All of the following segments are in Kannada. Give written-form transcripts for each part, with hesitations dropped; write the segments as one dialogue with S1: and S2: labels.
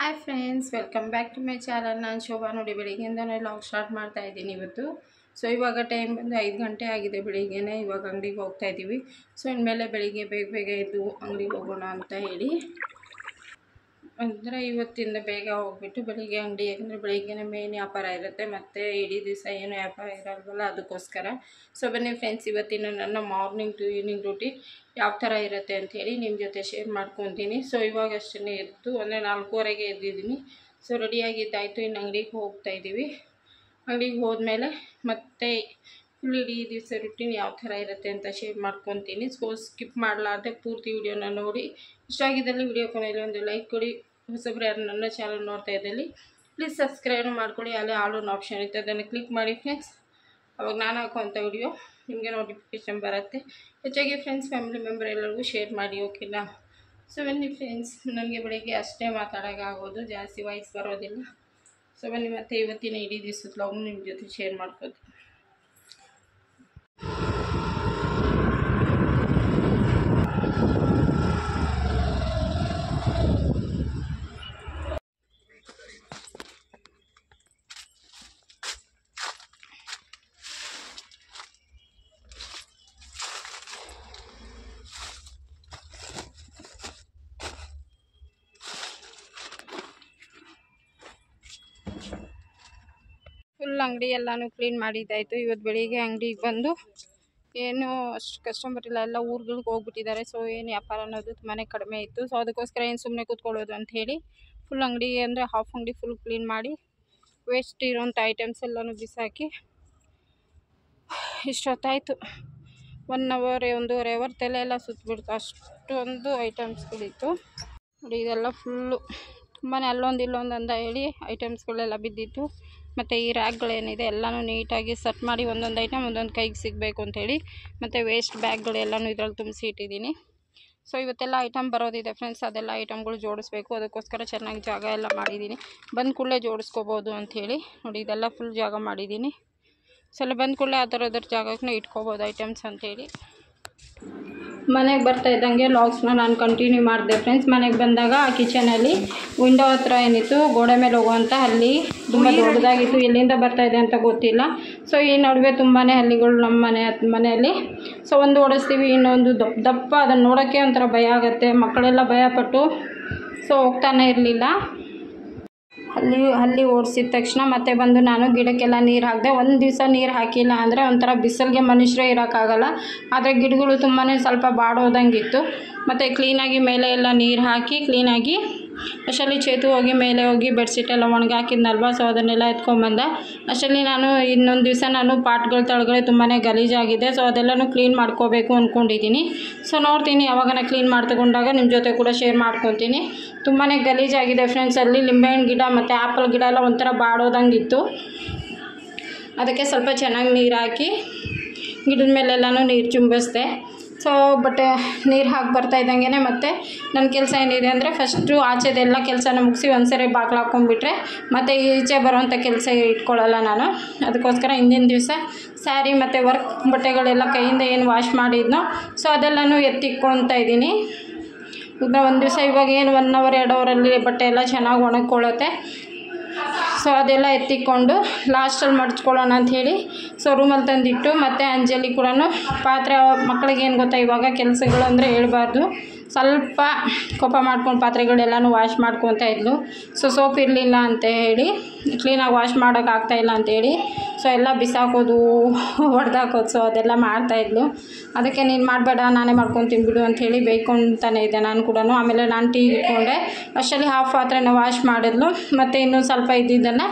S1: Hi friends, welcome back to my channel. ನಾನು ಶೋಭಾ. ನೋಡಿ, ಬೆಳಿಗ್ಗೆಯಿಂದನೇ ಲಾಗ್ ಸ್ಟಾರ್ಟ್ ಮಾಡ್ತಾ ಇದ್ದೀನಿ ಇವತ್ತು. ಸೊ ಇವಾಗ ಟೈಮ್ ಬಂದು 5 ಗಂಟೆ ಆಗಿದೆ ಬೆಳಿಗ್ಗೆನೇ. ಇವಾಗ ಅಂಗಡಿಗೆ ಹೋಗ್ತಾ ಇದ್ದೀವಿ. ಸೊ ಇನ್ಮೇಲೆ ಬೆಳಿಗ್ಗೆ ಬೇಗ ಎದ್ದು ಅಂಗಡಿಗೆ ಹೋಗೋಣ ಅಂತ ಹೇಳಿ ಅಂದರೆ ಇವತ್ತಿಂದ ಬೇಗ ಹೋಗ್ಬಿಟ್ಟು ಬೆಳಿಗ್ಗೆ ಅಂಗಡಿ, ಯಾಕಂದರೆ ಬೆಳಿಗ್ಗೆನೇ ಮೇನ್ ವ್ಯಾಪಾರ ಇರುತ್ತೆ, ಮತ್ತು ಇಡೀ ದಿವಸ ಏನು ವ್ಯಾಪಾರ ಇರೋಲ್ವಲ್ಲ, ಅದಕ್ಕೋಸ್ಕರ. ಸೊ ಬನ್ನಿ ಫ್ರೆಂಡ್ಸ್, ಇವತ್ತಿನ ನನ್ನ ಮಾರ್ನಿಂಗ್ ಟು ಈವ್ನಿಂಗ್ ರೂಟೀನ್ ಯಾವ ಥರ ಇರುತ್ತೆ ಅಂಥೇಳಿ ನಿಮ್ಮ ಜೊತೆ ಶೇರ್ ಮಾಡ್ಕೊತೀನಿ. ಸೊ ಇವಾಗಷ್ಟೇ ಎದ್ದು ಅಂದರೆ 4:15ಗೆ ಎದ್ದಿದ್ದೀನಿ. ಸೊ ರೆಡಿಯಾಗಿದ್ದಾಯಿತು, ಇನ್ನು ಅಂಗಡಿಗೆ ಹೋಗ್ತಾಯಿದ್ದೀವಿ. ಅಂಗಡಿಗೆ ಹೋದ್ಮೇಲೆ ಮತ್ತೆ ಫುಲ್ ಇಡೀ ದಿವಸ ರೂಟೀನ್ ಯಾವ ಥರ ಇರುತ್ತೆ ಅಂತ ಶೇರ್ ಮಾಡ್ಕೊತೀನಿ. ಸೊ ಸ್ಕಿಪ್ ಮಾಡಲಾರ್ದೆ ಪೂರ್ತಿ ವಿಡಿಯೋನ ನೋಡಿ. ಇಷ್ಟ ಆಗಿದ್ದಲ್ಲಿ ವಿಡಿಯೋ ಕೊನೆಯಲ್ಲಿ ಒಂದು ಲೈಕ್ ಕೊಡಿ. ಹೊಸಬ್ರು ಯಾರು ನನ್ನ ಚಾನಲ್ ನೋಡ್ತಾ ಇದ್ದಲ್ಲಿ ಪ್ಲೀಸ್ ಸಬ್ಸ್ಕ್ರೈಬ್ ಮಾಡ್ಕೊಳ್ಳಿ. ಅಲ್ಲೇ ಆಲ್ ಒನ್ ಆಪ್ಷನ್ ಇರುತ್ತೆ, ಅದನ್ನು ಕ್ಲಿಕ್ ಮಾಡಿ ಫ್ರೆಂಡ್ಸ್. ಅವಾಗ ನಾನು ಹಾಕುವಂಥ ವಿಡಿಯೋ ನಿಮಗೆ ನೋಟಿಫಿಕೇಷನ್ ಬರುತ್ತೆ. ಹೆಚ್ಚಾಗಿ ಫ್ರೆಂಡ್ಸ್, ಫ್ಯಾಮಿಲಿ ಮೆಂಬರ್ ಎಲ್ಲರಿಗೂ ಶೇರ್ ಮಾಡಿ, ಓಕೆನಾ? ಸೊ ಬನ್ನಿ ಫ್ರೆಂಡ್ಸ್, ನನಗೆ ಬೆಳಿಗ್ಗೆ ಅಷ್ಟೇ ಮಾತಾಡೋಕ್ಕಾಗೋದು, ಜಾಸ್ತಿ ವಾಯ್ಸ್ ಬರೋದಿಲ್ಲ. ಸೊ ಬನ್ನಿ ಮತ್ತೆ ಇವತ್ತಿನ ಇಡೀ ದಿವಸದ ವ್ಲಾಗ್ ನಿಮ್ಮ ಜೊತೆ ಶೇರ್ ಮಾಡ್ಕೋತೀನಿ. ಫುಲ್ ಅಂಗಡಿ ಎಲ್ಲನೂ ಕ್ಲೀನ್ ಮಾಡಿದ್ದಾಯಿತು. ಇವತ್ತು ಬೆಳಿಗ್ಗೆ ಅಂಗಡಿಗೆ ಬಂದು ಏನು ಅಷ್ಟು ಕಸ್ಟಮರ್ ಇಲ್ಲ, ಎಲ್ಲ ಊರುಗಳಿಗೆ ಹೋಗ್ಬಿಟ್ಟಿದ್ದಾರೆ. ಸೊ ಏನು ವ್ಯಾಪಾರ ಅನ್ನೋದು ತುಂಬಾ ಕಡಿಮೆ ಇತ್ತು. ಸೊ ಅದಕ್ಕೋಸ್ಕರ ಏನು ಸುಮ್ಮನೆ ಕೂತ್ಕೊಳ್ಳೋದು ಅಂಥೇಳಿ ಫುಲ್ ಅಂಗಡಿ ಅಂದರೆ ಹಾಫ್ ಅಂಗಡಿ ಫುಲ್ ಕ್ಲೀನ್ ಮಾಡಿ ವೇಸ್ಟ್ ಇರೋಂಥ ಐಟಮ್ಸ್ ಎಲ್ಲನೂ ಬಿಸಾಕಿ ಇಷ್ಟೊತ್ತಾಯಿತು. 1 ಅವರ್ 1.5 ಅವರ್ ತಲೆ ಎಲ್ಲ ಸುತ್ತಬಿಡ್ತು, ಅಷ್ಟೊಂದು ಐಟಮ್ಸ್ಗಳಿತ್ತು. ನೋಡಿ, ಇದೆಲ್ಲ ಫುಲ್ಲು ತುಂಬಾ ಅಲ್ಲೊಂದು ಇಲ್ಲೊಂದು ಅಂತ ಹೇಳಿ ಐಟಮ್ಸ್ಗಳೆಲ್ಲ ಬಿದ್ದಿತ್ತು. ಮತ್ತು ಈ ರ್ಯಾಕ್ಗಳೇನಿದೆ ಎಲ್ಲನೂ ನೀಟಾಗಿ ಸೆಟ್ ಮಾಡಿ ಒಂದೊಂದು ಐಟಮ್ ಒಂದೊಂದು ಕೈಗೆ ಸಿಗಬೇಕು ಅಂಥೇಳಿ ಮತ್ತು ವೇಸ್ಟ್ ಬ್ಯಾಗ್ಗಳೆಲ್ಲನೂ ಇದರಲ್ಲಿ ತುಂಬಿಸಿ ಇಟ್ಟಿದ್ದೀನಿ. ಸೊ ಇವತ್ತೆಲ್ಲ ಐಟಮ್ ಬರೋದಿದೆ ಫ್ರೆಂಡ್ಸ್, ಅದೆಲ್ಲ ಐಟಮ್ಗಳು ಜೋಡಿಸ್ಬೇಕು. ಅದಕ್ಕೋಸ್ಕರ ಚೆನ್ನಾಗಿ ಜಾಗ ಎಲ್ಲ ಮಾಡಿದ್ದೀನಿ. ಬಂದ ಕೂಡಲೇ ಜೋಡಿಸ್ಕೋಬೋದು ಅಂಥೇಳಿ. ನೋಡಿ, ಇದೆಲ್ಲ ಫುಲ್ ಜಾಗ ಮಾಡಿದ್ದೀನಿ. ಸೊ ಬಂದ ಕೂಡಲೇ ಆ ಥರದ್ರ ಜಾಗಕ್ಕೆ ಇಟ್ಕೋಬೋದು ಐಟಮ್ಸ್ ಅಂಥೇಳಿ. ಮನೆಗೆ ಬರ್ತಾ ಇದ್ದಂಗೆ ಲಾಗ್ಸ್ನ ನಾನು ಕಂಟಿನ್ಯೂ ಮಾಡಿದೆ ಫ್ರೆಂಡ್ಸ್. ಮನೆಗೆ ಬಂದಾಗ ಆ ಕಿಚನಲ್ಲಿ ವಿಂಡೋ ಹತ್ರ ಏನಿತ್ತು, ಗೋಡೆ ಮೇಲೆ ಹೋಗುವಂಥ ಹಲ್ಲಿ ತುಂಬ ದೊಡ್ಡದಾಗಿತ್ತು. ಎಲ್ಲಿಂದ ಬರ್ತಾಯಿದೆ ಅಂತ ಗೊತ್ತಿಲ್ಲ. ಸೊ ಈ ನಡುವೆ ತುಂಬಾ ಹಲ್ಲಿಗಳು ನಮ್ಮ ಮನೆಯಲ್ಲಿ. ಸೊ ಒಂದು ಓಡಿಸ್ತೀವಿ, ಇನ್ನೊಂದು ದಪ್ಪ ಅದನ್ನು ನೋಡೋಕ್ಕೆ ಒಂಥರ ಭಯ ಆಗುತ್ತೆ. ಮಕ್ಕಳೆಲ್ಲ ಭಯಪಟ್ಟು ಸೊ ಹೋಗ್ತಾನೆ ಇರಲಿಲ್ಲ. ಹಲ್ಲಿ ಓಡಿಸಿದ ತಕ್ಷಣ ಮತ್ತೆ ಬಂದು ನಾನು ಗಿಡಕ್ಕೆಲ್ಲ ನೀರು ಹಾಕಿದೆ. ಒಂದು ದಿವಸ ನೀರು ಹಾಕಿಲ್ಲ ಅಂದರೆ ಒಂಥರ ಬಿಸಿಲಿಗೆ ಮನುಷ್ಯರೇ ಇರೋಕ್ಕಾಗಲ್ಲ. ಆದರೆ ಗಿಡಗಳು ತುಂಬಾ ಸ್ವಲ್ಪ ಬಾಡೋದಂಗಿತ್ತು. ಮತ್ತು ಕ್ಲೀನಾಗಿ ಮೇಲೆ ಎಲ್ಲ ನೀರು ಹಾಕಿ ಕ್ಲೀನಾಗಿ ಅಷ್ಟರಲ್ಲಿ ಚೇತು ಹೋಗಿ ಮೇಲೆ ಹೋಗಿ ಬೆಡ್ಶೀಟೆಲ್ಲ ಒಣಗಾಕಿದ್ನಲ್ವ. ಸೊ ಅದನ್ನೆಲ್ಲ ಎತ್ಕೊಂಬಂದೆ. ಅಷ್ಟರಲ್ಲಿ ನಾನು ಇನ್ನೊಂದು ದಿವಸ ನಾನು ಪಾಟ್ಗಳ ತಳಗಡೆ ತುಂಬಾ ಗಲೀಜಾಗಿದೆ. ಸೊ ಅದೆಲ್ಲನೂ ಕ್ಲೀನ್ ಮಾಡ್ಕೋಬೇಕು ಅಂದ್ಕೊಂಡಿದ್ದೀನಿ. ಸೊ ನೋಡ್ತೀನಿ, ಯಾವಾಗ ಕ್ಲೀನ್ ಮಾಡ್ತಗೊಂಡಾಗ ನಿಮ್ಮ ಜೊತೆ ಕೂಡ ಶೇರ್ ಮಾಡ್ಕೊತೀನಿ. ತುಂಬಾ ಗಲೀಜಾಗಿದೆ ಫ್ರೆಂಡ್ಸ್. ಅಲ್ಲಿ ಲಿಂಬೆಹಣ್ಣು ಗಿಡ ಮತ್ತು ಆ್ಯಪಲ್ ಗಿಡ ಎಲ್ಲ ಒಂಥರ ಬಾಡೋದಂಗಿತ್ತು. ಅದಕ್ಕೆ ಸ್ವಲ್ಪ ಚೆನ್ನಾಗಿ ನೀರು ಹಾಕಿ ಗಿಡದ ಮೇಲೆಲ್ಲನೂ ನೀರು ಚುಂಬಿಸ್ದೆ. ಸೊ ಬಟ್ ನೀರು ಹಾಕಿ ಬರ್ತಾ ಇದ್ದಂಗೆ ಮತ್ತು ನನ್ನ ಕೆಲಸ ಏನಿದೆ ಅಂದರೆ ಫಸ್ಟು ಆಚೆದೆಲ್ಲ ಕೆಲಸನ ಮುಗಿಸಿ ಒಂದ್ಸರಿ ಬಾಗಿಲು ಹಾಕ್ಕೊಂಡ್ಬಿಟ್ರೆ ಮತ್ತು ಈಚೆ ಬರೋವಂಥ ಕೆಲಸ ಇಟ್ಕೊಳ್ಳಲ್ಲ ನಾನು. ಅದಕ್ಕೋಸ್ಕರ ಹಿಂದಿನ ದಿವಸ ಸ್ಯಾರಿ ಮತ್ತು ವರ್ಕ್ ಬಟ್ಟೆಗಳೆಲ್ಲ ಕೈಯಿಂದ ಏನು ವಾಶ್ ಮಾಡಿದ್ನೋ ಸೊ ಅದೆಲ್ಲನೂ ಎತ್ತಿಕ್ಕೊಳ್ತಾ ಇದ್ದೀನಿ. ಈಗ ಒಂದು ದಿವಸ ಇವಾಗ ಏನು 1 ಅವರ್ 2 ಅವರಲ್ಲಿ ಬಟ್ಟೆ ಎಲ್ಲ ಚೆನ್ನಾಗಿ ಒಣಗ್ಕೊಳ್ಳುತ್ತೆ. ಸೊ ಅದೆಲ್ಲ ಎತ್ತಿಕೊಂಡು ಲಾಸ್ಟಲ್ಲಿ ಮಡ್ಚ್ಕೊಳ್ಳೋಣ ಅಂಥೇಳಿ ಸೊ ರೂಮಲ್ಲಿ ತಂದಿಟ್ಟು, ಮತ್ತು ಅಂಜಲಿ ಕೂಡ ಪಾತ್ರೆ, ಮಕ್ಕಳಿಗೇನು ಗೊತ್ತಾ ಇವಾಗ ಕೆಲಸಗಳು ಅಂದರೆ ಹೇಳ್ಬಾರ್ದು, ಸ್ವಲ್ಪ ಕೋಪ ಮಾಡ್ಕೊಂಡು ಪಾತ್ರೆಗಳೆಲ್ಲನೂ ವಾಶ್ ಮಾಡ್ಕೊತಾ ಇದ್ಲು. ಸೊ ಸೋಪ್ ಇರಲಿಲ್ಲ ಅಂತ ಹೇಳಿ, ಕ್ಲೀನಾಗಿ ವಾಶ್ ಮಾಡೋಕ್ಕಾಗ್ತಾಯಿಲ್ಲ ಅಂಥೇಳಿ ಸೊ ಎಲ್ಲ ಬಿಸಾಕೋದು, ಹೊಡೆದಾಕೋದು, ಸೊ ಅದೆಲ್ಲ ಮಾಡ್ತಾಯಿದ್ಲು. ಅದಕ್ಕೆ ನೀನು ಮಾಡಬೇಡ, ನಾನೇ ಮಾಡ್ಕೊತೀನಿ ಬಿಡು ಅಂಥೇಳಿ ಬೈಕೊತಾನೆ ಇದ್ದೆ ನಾನು ಕೂಡ. ಆಮೇಲೆ ನಾನು ಟೀ ಇಟ್ಕೊಂಡೆ. ಅಷ್ಟರಲ್ಲಿ ಹಾಫ್ ಪಾತ್ರೆನ ವಾಶ್ ಮಾಡಿದ್ಲು, ಮತ್ತು ಇನ್ನೂ ಸ್ವಲ್ಪ ಇದ್ದಿದ್ದನ್ನು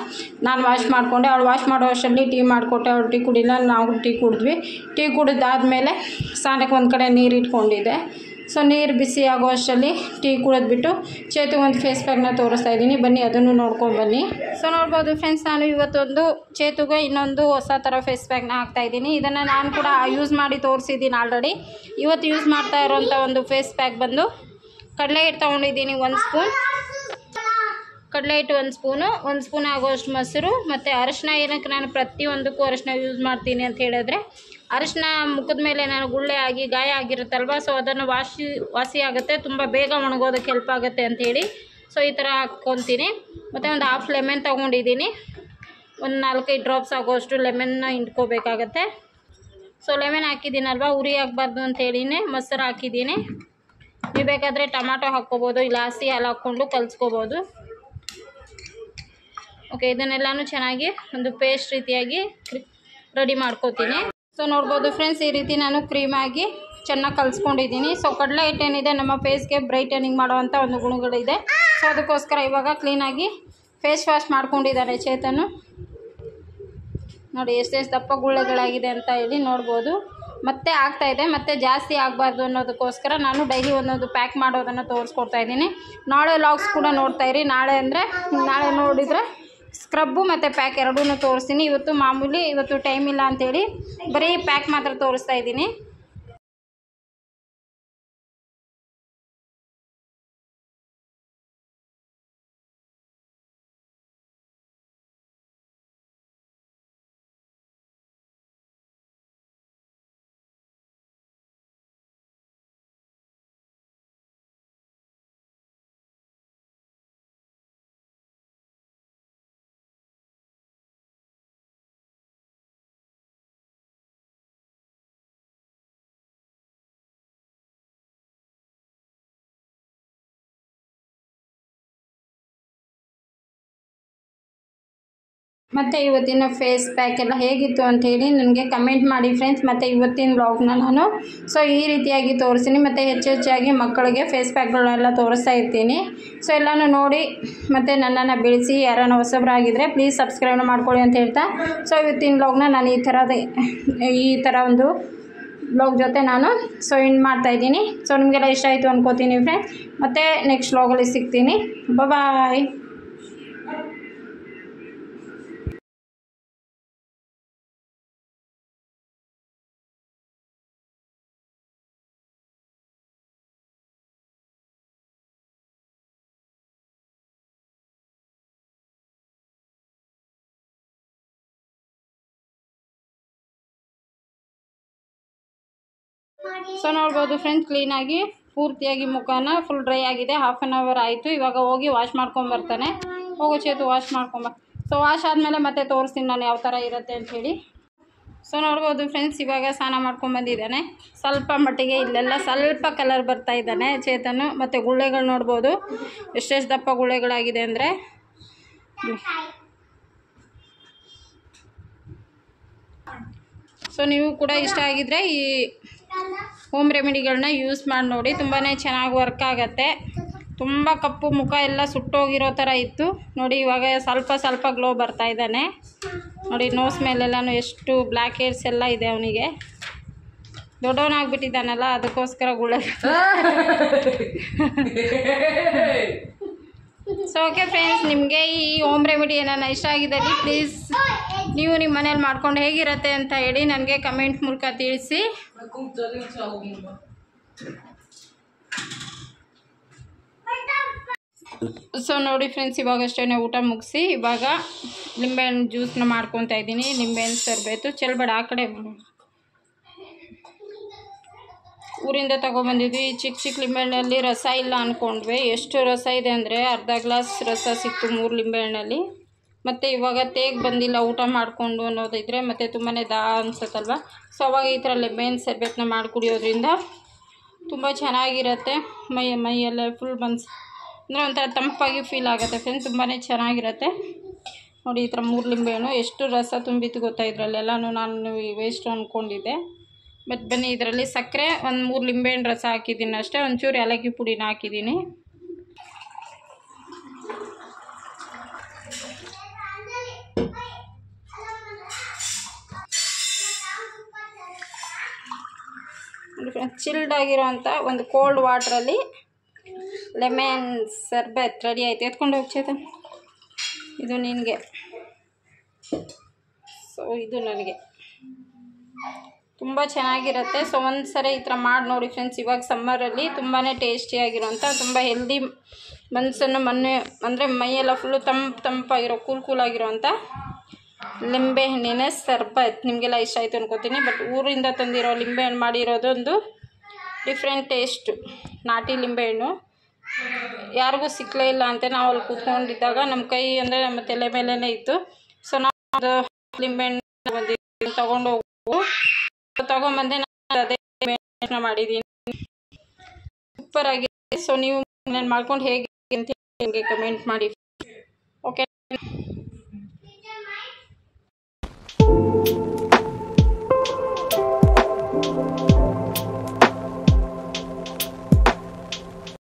S1: ನಾನು ವಾಶ್ ಮಾಡಿಕೊಂಡೆ. ಅವಳು ವಾಶ್ ಮಾಡೋ ಅಷ್ಟರಲ್ಲಿ ಟೀ ಮಾಡಿಕೊಟ್ಟೆ. ಅವಳು ಟೀ ಕುಡಿಲ್ಲ, ನಾವು ಟೀ ಕುಡಿದ್ವಿ. ಟೀ ಕುಡಿದಾದ್ಮೇಲೆ ಸ್ನಾನಕ್ಕೆ ಒಂದು ಕಡೆ ನೀರು ಇಟ್ಕೊಂಡಿದ್ದೆ. ಸೊ ನೀರು ಬಿಸಿ ಆಗೋ ಅಷ್ಟರಲ್ಲಿ ಟೀ ಕುಡಿದ್ಬಿಟ್ಟು ಚೇತು ಒಂದು ಫೇಸ್ ಪ್ಯಾಕ್ನ ತೋರಿಸ್ತಾ ಇದ್ದೀನಿ. ಬನ್ನಿ ಅದನ್ನು ನೋಡ್ಕೊಂಡು ಬನ್ನಿ. ಸೊ ನೋಡ್ಬೋದು ಫ್ರೆಂಡ್ಸ್, ನಾನು ಇವತ್ತೊಂದು ಚೇತುಗೆ ಇನ್ನೊಂದು ಹೊಸ ಥರ ಫೇಸ್ ಪ್ಯಾಕ್ನ ಹಾಕ್ತಾಯಿದ್ದೀನಿ. ಇದನ್ನು ನಾನು ಕೂಡ ಯೂಸ್ ಮಾಡಿ ತೋರಿಸಿದ್ದೀನಿ ಆಲ್ರೆಡಿ. ಇವತ್ತು ಯೂಸ್ ಮಾಡ್ತಾ ಇರೋಂಥ ಒಂದು ಫೇಸ್ ಪ್ಯಾಕ್ ಬಂದು ಕಡಲೆ ಹಿಟ್ಟು ತೊಗೊಂಡಿದ್ದೀನಿ 1 ಸ್ಪೂನ್. ಕಡಲೆ ಹಿಟ್ಟು 1 ಸ್ಪೂನ್ ಆಗೋಷ್ಟು ಮೊಸರು ಮತ್ತು ಅರಿಶಿನ. ಏನಕ್ಕೆ ನಾನು ಪ್ರತಿಯೊಂದಕ್ಕೂ ಅರಿಶಿನ ಯೂಸ್ ಮಾಡ್ತೀನಿ ಅಂತ ಹೇಳಿದ್ರೆ, ಅರಿಶಿನ ಮುಖದ ಮೇಲೆ ನಾನು ಗುಳ್ಳೆ ಆಗಿ ಗಾಯ ಆಗಿರುತ್ತಲ್ವ, ಸೊ ಅದನ್ನು ವಾಸಿ ಆಗುತ್ತೆ, ತುಂಬ ಬೇಗ ಒಣಗೋದಕ್ಕೆ ಹೆಲ್ಪ್ ಆಗುತ್ತೆ ಅಂಥೇಳಿ. ಸೊ ಈ ಥರ ಹಾಕ್ಕೊತೀನಿ. ಮತ್ತು ಒಂದು ಹಾಫ್ ಲೆಮನ್ ತೊಗೊಂಡಿದ್ದೀನಿ, ಒಂದು 4-5 ಡ್ರಾಪ್ಸ್ ಆಗೋಷ್ಟು ಲೆಮನ್ನ ಹಿಂಡ್ಕೋಬೇಕಾಗತ್ತೆ. ಸೊ ಲೆಮನ್ ಹಾಕಿದ್ದೀನಲ್ವ, ಉರಿ ಆಗಬಾರ್ದು ಅಂತೇಳಿನೇ ಮೊಸರು ಹಾಕಿದ್ದೀನಿ. ನೀವು ಬೇಕಾದರೆ ಟೊಮಾಟೊ ಹಾಕ್ಕೋಬೋದು, ಇಲ್ಲ ಹಸಿ ಹಾಲು ಹಾಕ್ಕೊಂಡು ಕಲಿಸ್ಕೋಬೋದು. ಓಕೆ, ಇದನ್ನೆಲ್ಲನೂ ಚೆನ್ನಾಗಿ ಒಂದು ಪೇಸ್ಟ್ ರೀತಿಯಾಗಿ ರೆಡಿ ಮಾಡ್ಕೋತೀನಿ. ಸೊ ನೋಡ್ಬೋದು ಫ್ರೆಂಡ್ಸ್, ಈ ರೀತಿ ನಾನು ಕ್ರೀಮಾಗಿ ಚೆನ್ನಾಗಿ ಕಲಿಸ್ಕೊಂಡಿದ್ದೀನಿ. ಸೊ ಕಡಲೆ ಹಿಟ್ಟೇನಿದೆ ನಮ್ಮ ಫೇಸ್ಗೆ ಬ್ರೈಟನಿಂಗ್ ಮಾಡೋವಂಥ ಒಂದು ಗುಣಗಳಿದೆ. ಸೊ ಅದಕ್ಕೋಸ್ಕರ ಇವಾಗ ಕ್ಲೀನಾಗಿ ಫೇಸ್ ವಾಶ್ ಮಾಡ್ಕೊಂಡಿದ್ದಾರೆ ಚೇತನು. ನೋಡಿ ಎಷ್ಟೆಷ್ಟು ದಪ್ಪ ಗುಳ್ಳೆಗಳಾಗಿದೆ ಅಂತ ಹೇಳಿ ನೋಡ್ಬೋದು. ಮತ್ತೆ ಆಗ್ತಾಯಿದೆ, ಮತ್ತೆ ಜಾಸ್ತಿ ಆಗಬಾರ್ದು ಅನ್ನೋದಕ್ಕೋಸ್ಕರ ನಾನು ಡೈಲಿ ಒಂದೊಂದು ಪ್ಯಾಕ್ ಮಾಡೋದನ್ನು ತೋರಿಸ್ಕೊಡ್ತಾ ಇದ್ದೀನಿ. ನಾಳೆ ಲಾಗ್ಸ್ ಕೂಡ ನೋಡ್ತಾಯಿರಿ. ನಾಳೆ ನೋಡಿದರೆ ಸ್ಕ್ರಬ್ಬು ಮತ್ತು ಪ್ಯಾಕ್ ಎರಡೂ ತೋರಿಸ್ತೀನಿ. ಇವತ್ತು ಮಾಮೂಲಿ, ಇವತ್ತು ಟೈಮ್ ಇಲ್ಲ ಅಂಥೇಳಿ ಬರೀ ಪ್ಯಾಕ್ ಮಾತ್ರ ತೋರಿಸ್ತಾ ಇದ್ದೀನಿ. ಮತ್ತು ಇವತ್ತಿನ ಫೇಸ್ ಪ್ಯಾಕ್ ಎಲ್ಲ ಹೇಗಿತ್ತು ಅಂಥೇಳಿ ನನಗೆ ಕಮೆಂಟ್ ಮಾಡಿ ಫ್ರೆಂಡ್ಸ್. ಮತ್ತು ಇವತ್ತಿನ ವ್ಲಾಗ್ನ ನಾನು ಸೊ ಈ ರೀತಿಯಾಗಿ ತೋರಿಸ್ತೀನಿ. ಮತ್ತು ಹೆಚ್ಚಾಗಿ ಮಕ್ಕಳಿಗೆ ಫೇಸ್ ಪ್ಯಾಕ್ಗಳನ್ನೆಲ್ಲ ತೋರಿಸ್ತಾ ಇರ್ತೀನಿ. ಸೊ ಎಲ್ಲನೂ ನೋಡಿ ಮತ್ತು ನನ್ನನ್ನು ಬೆಳೆಸಿ. ಯಾರನ್ನ ಹೊಸಬರಾಗಿದ್ದರೆ ಪ್ಲೀಸ್ ಸಬ್ಸ್ಕ್ರೈಬ್ ಮಾಡ್ಕೊಳ್ಳಿ ಅಂತ ಹೇಳ್ತಾ, ಸೊ ಇವತ್ತಿನ ವ್ಲಾಗ್ನ ನಾನು ಈ ಥರ ಒಂದು ವ್ಲಾಗ್ ಜೊತೆ ನಾನು ಸೊ ಎಂಡ್ ಮಾಡ್ತಾಯಿದ್ದೀನಿ. ಸೊ ನಿಮಗೆಲ್ಲ ಇಷ್ಟ ಆಯಿತು ಅನ್ಕೋತೀನಿ ಫ್ರೆಂಡ್ಸ್. ಮತ್ತು ನೆಕ್ಸ್ಟ್ ವ್ಲಾಗಲ್ಲಿ ಸಿಗ್ತೀನಿ. ಬಾಯ್. ಸೊ ನೋಡ್ಬೋದು ಫ್ರೆಂಡ್ಸ್, ಕ್ಲೀನಾಗಿ ಪೂರ್ತಿಯಾಗಿ ಮುಖನ ಫುಲ್ ಡ್ರೈ ಆಗಿದೆ. ಹಾಫ್ ಆನ್ ಅವರ್ ಆಯಿತು. ಇವಾಗ ಹೋಗಿ ವಾಶ್ ಮಾಡ್ಕೊಂಬರ್ತಾನೆ. ಹೋಗೋ ಚೇತು ವಾಶ್ ಮಾಡ್ಕೊಂಬ. ಸೊ ವಾಶ್ ಆದಮೇಲೆ ಮತ್ತೆ ತೋರಿಸ್ತೀನಿ ನಾನು ಯಾವ ಥರ ಇರುತ್ತೆ ಅಂಥೇಳಿ. ಸೊ ನೋಡ್ಬೋದು ಫ್ರೆಂಡ್ಸ್, ಇವಾಗ ಸ್ನಾನ ಮಾಡ್ಕೊಂಬಂದಿದ್ದಾನೆ. ಸ್ವಲ್ಪ ಮಟ್ಟಿಗೆ ಇಲ್ಲೆಲ್ಲ ಸ್ವಲ್ಪ ಕಲರ್ ಬರ್ತಾ ಇದ್ದಾನೆ ಚೇತನು. ಮತ್ತು ಗುಳ್ಳೆಗಳು ನೋಡ್ಬೋದು ಎಷ್ಟೆಷ್ಟು ದಪ್ಪ ಗುಳ್ಳೆಗಳಾಗಿದೆ ಅಂದರೆ. ಸೊ ನೀವು ಕೂಡ ಇಷ್ಟ ಆಗಿದ್ದರೆ ಈ ಹೋಮ್ ರೆಮಿಡಿಗಳನ್ನ ಯೂಸ್ ಮಾಡಿ ನೋಡಿ. ತುಂಬಾ ಚೆನ್ನಾಗಿ ವರ್ಕ್ ಆಗುತ್ತೆ. ತುಂಬ ಕಪ್ಪು ಮುಖ ಎಲ್ಲ ಸುಟ್ಟೋಗಿರೋ ಥರ ಇತ್ತು ನೋಡಿ, ಇವಾಗ ಸ್ವಲ್ಪ ಗ್ಲೋ ಬರ್ತಾ ಇದ್ದಾನೆ ನೋಡಿ. ನೋಸ್ ಮೇಲೆಲ್ಲನೂ ಎಷ್ಟು ಬ್ಲ್ಯಾಕ್ ಹೇರ್ಸ್ ಎಲ್ಲ ಇದೆ ಅವನಿಗೆ. ದೊಡ್ಡವನಾಗ್ಬಿಟ್ಟಿದ್ದಾನಲ್ಲ, ಅದಕ್ಕೋಸ್ಕರ ಗುಳ್ಳೆ. ಸೊ ಓಕೆ ಫ್ರೆಂಡ್ಸ್, ನಿಮಗೆ ಈ ಹೋಮ್ ರೆಮಿಡಿ ಏನಾನ ಇಷ್ಟ ಆಗಿದ್ದಲ್ಲಿ ಪ್ಲೀಸ್ ನೀವು ನಿಮ್ಮ ಮನೇಲಿ ಮಾಡ್ಕೊಂಡು ಹೇಗಿರುತ್ತೆ ಅಂತ ಹೇಳಿ ನನಗೆ ಕಮೆಂಟ್ ಮೂಲಕ ತಿಳಿಸಿ. ಸೊ ನೋಡಿ ಫ್ರೆಂಡ್ಸ್, ಇವಾಗಷ್ಟೇ ಊಟ ಮುಗಿಸಿ ಇವಾಗ ಲಿಂಬೆಹಣ್ಣು ಜ್ಯೂಸನ್ನ ಮಾಡ್ಕೊತಾ ಇದ್ದೀನಿ. ಲಿಂಬೆಹಣ್ಣು ಸರ್ಬೇತು ಚೆಲ್ಬೇಡ, ಆ ಕಡೆ ಊರಿಂದ ತೊಗೊಬಂದಿದ್ವಿ. ಚಿಕ್ಕ ಲಿಂಬೆಹಣ್ಣಲ್ಲಿ ರಸ ಇಲ್ಲ ಅಂದ್ಕೊಂಡ್ವಿ. ಎಷ್ಟು ರಸ ಇದೆ ಅಂದರೆ ಅರ್ಧ ಗ್ಲಾಸ್ ರಸ ಸಿಕ್ತು 3 ಲಿಂಬೆಹಣ್ಣಲ್ಲಿ. ಮತ್ತು ಇವಾಗ ತೇಗ್ ಬಂದಿಲ್ಲ ಊಟ ಮಾಡಿಕೊಂಡು ಅನ್ನೋದಿದ್ರೆ ಮತ್ತು ತುಂಬಾ ಅನ್ಸುತ್ತಲ್ವ. ಸೊ ಅವಾಗ ಈ ಥರ ಲೆಮನ್ ಸರ್ಬೆತನ್ನ ಮಾಡಿ ಕುಡಿಯೋದ್ರಿಂದ ತುಂಬ ಚೆನ್ನಾಗಿರುತ್ತೆ. ಮೈಯೆಲ್ಲ ಫುಲ್ ಅಂದರೆ ಒಂಥರ ತಂಪಾಗಿ ಫೀಲ್ ಆಗುತ್ತೆ ಫ್ರೆಂಡ್ಸ್. ತುಂಬಾ ಚೆನ್ನಾಗಿರುತ್ತೆ ನೋಡಿ. ಈ ಥರ 3 ಲಿಂಬೆಹಣ್ಣು ಎಷ್ಟು ರಸ ತುಂಬಿತ್ತು ಗೊತ್ತಾ ಇದರಲ್ಲೆಲ್ಲನೂ. ನಾನು ವೇಸ್ಟ್ ಅಂದ್ಕೊಂಡಿದ್ದೆ. ಮತ್ತು ಬನ್ನಿ, ಇದರಲ್ಲಿ ಸಕ್ಕರೆ ಒಂದು 3 ಲಿಂಬೆಹಣ್ಣು ರಸ ಹಾಕಿದ್ದೀನಿ ಅಷ್ಟೇ. ಒಂಚೂರು ಏಲಕ್ಕಿ ಪುಡಿನ ಹಾಕಿದ್ದೀನಿ. ಚಿಲ್ಡ್ ಆಗಿರೋಂಥ ಒಂದು ಕೋಲ್ಡ್ ವಾಟ್ರಲ್ಲಿ ಲೆಮನ್ ಸರ್ಬತ್ ರೆಡಿ ಆಯಿತು. ಎತ್ಕೊಂಡು ಹೋಗಿ ಚೇತನ್, ಇದು ನಿನಗೆ. ಸೊ ಇದು ನನಗೆ ತುಂಬ ಚೆನ್ನಾಗಿರುತ್ತೆ. ಸೊ ಒಂದು ಸರಿ ಈ ಥರ ಮಾಡಿ ನೋಡಿ ಫ್ರೆಂಡ್ಸ್. ಇವಾಗ ಸಮ್ಮರಲ್ಲಿ ತುಂಬಾ ಟೇಸ್ಟಿಯಾಗಿರೋಂಥ, ತುಂಬ ಹೆಲ್ದಿ, ಮನಸ್ಸನ್ನು ಅಂದರೆ ಮೈಯೆಲ್ಲ ಫುಲ್ಲು ತಂಪಾಗಿರೋ ಕೂಲಾಗಿರೋಂಥ ಲಿಂಬೆಹಣ್ಣಿನ ಸರ್ಬತ್ ನಿಮಗೆಲ್ಲ ಇಷ್ಟ ಆಯಿತು ಅನ್ಕೋತೀನಿ. ಬಟ್ ಊರಿಂದ ತಂದಿರೋ ಲಿಂಬೆಹಣ್ಣು ಮಾಡಿರೋದೊಂದು ಡಿಫ್ರೆಂಟ್ ಟೇಸ್ಟು. ನಾಟಿ ಲಿಂಬೆಹಣ್ಣು ಯಾರಿಗೂ ಸಿಕ್ಕಲೇ ಇಲ್ಲ ಅಂತ ನಾವು ಅಲ್ಲಿ ಕೂತ್ಕೊಂಡಿದ್ದಾಗ ನಮ್ಮ ಕೈ ಅಂದರೆ ನಮ್ಮ ತಲೆ ಮೇಲೇ ಇತ್ತು. ಸೊ ನಾವು ಅದು ಲಿಂಬೆಹಣ್ಣು ಬಂದಿದ್ದು ತೊಗೊಂಬಂದೆ. ನಾನು ಅದೇ ಮಾಡಿದ್ದೀನಿ, ಸೂಪರ್ ಆಗಿದೆ. ಸೊ ನೀವು ನಾನು ಮಾಡ್ಕೊಂಡು ಹೇಗೆ ಅಂತ ನಿಮಗೆ ಕಮೆಂಟ್ ಮಾಡಿ. ಓಕೆ.